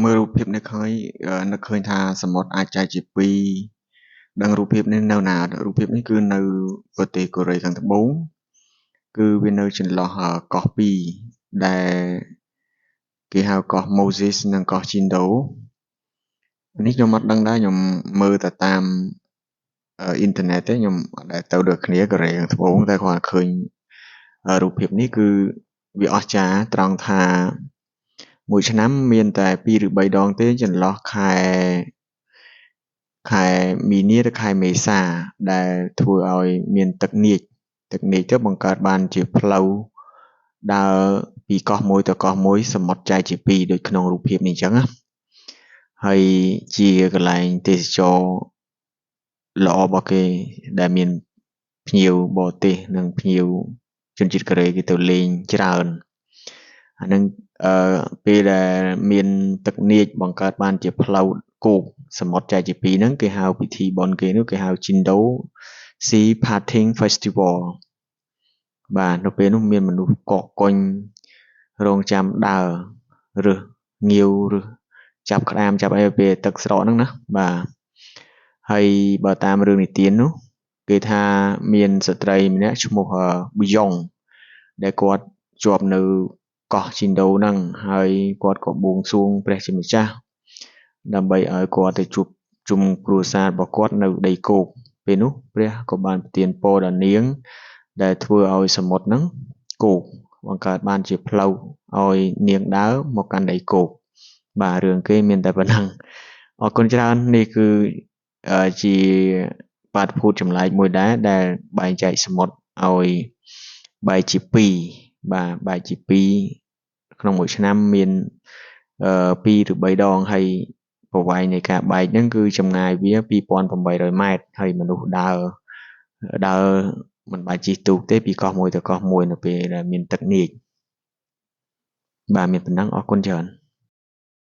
មើលរូបភាពនេះឃើញនឹកឃើញថាសមុទ្រអាចចែកជាពីរដឹងរូបភាពនេះនៅណាអត់រូបភាពនេះគឺនៅប្រទេសកូរ៉េខាងត្បូងគឺវានៅចន្លោះកោះពីរដែលគេហៅកោះ Moses និងកោះ Chindo នេះខ្ញុំអត់ដឹងដែរខ្ញុំមើលតែតាមអ៊ីនធឺណិតទេខ្ញុំអត់ដែលទៅដូចគ្នាកូរ៉េខាងត្បូងតែគ្រាន់តែឃើញរូបភាពនេះគឺវាអស្ចារ្យត្រង់ថាមួយឆ្នាំមានតែ2ឬ3ដងទេចន្លោះខែមីនាទៅខែមេសាដែលធ្វើឲ្យមានទឹកនាចទៅបង្កើតបានជាផ្លូវដើរពីកោះមួយទៅកោះមួយសមុទ្រចែកជាពីរដូចក្នុងរូបភាពនេះអញ្ចឹងណាហើយជាកន្លែងទេសចរល្អរបស់គេដែលមានភ្ញៀវបរទេសនិងភ្ញៀវជនជាតិកូរ៉េគេទៅលេងច្រើនអានឹងពេលដែលមានទឹកនាចបង្កើតបានជាផ្លូវគោកសមុទ្រចែកជាពីរហ្នឹងគេហៅពិធីបុណ្យគេនោះគេហៅ Chindo Sea Parting Festival បាទនៅពេលនោះមានមនុស្សកកកុញរងចាំដើររើសងាវរើសចាប់ក្តាមចាប់អីពេលទឹកស្រកហ្នឹងណាបាទហើយបើតាមរឿងនិទាននោះគេថាមានស្ត្រីម្នាក់ឈ្មោះប៊ូយ៉ុងដែលគាត់ជាប់នៅកោះ Chindo ហ្នឹងហើយគាត់ក៏បួងសួងព្រះជាម្ចាស់ដើម្បីឲ្យគាត់ទៅជួបជុំគ្រួសាររបស់គាត់នៅដីគោកពេលនោះព្រះក៏បានប្រទានពរដល់នាងដែលធ្វើឲ្យសមុទ្រហ្នឹងគោកបង្កើតបានជាផ្លូវឲ្យនាងដើរមកកាន់ដីគោកបាទរឿងគេមានតែប៉ុណ្ណឹងអរគុណច្រើននេះគឺជាបាតុភូតចម្លែកមួយដែរដែលបែងចែកសមុទ្រឲ្យបែកជាពីរបាទបែកជាពីរក្នុងមួយឆ្នាំមាន2ឬ3ដងហើយប្រវែងនៃការបែកហ្នឹងគឺចម្ងាយវា2800ម៉ែត្រហើយមនុស្សដើរមិនបាច់ជិះទូកទេពីកោះមួយទៅកោះមួយនៅពេលដែលមានទឹកនាចបាទមានប៉ុណ្ណឹងអរគុណច្រើន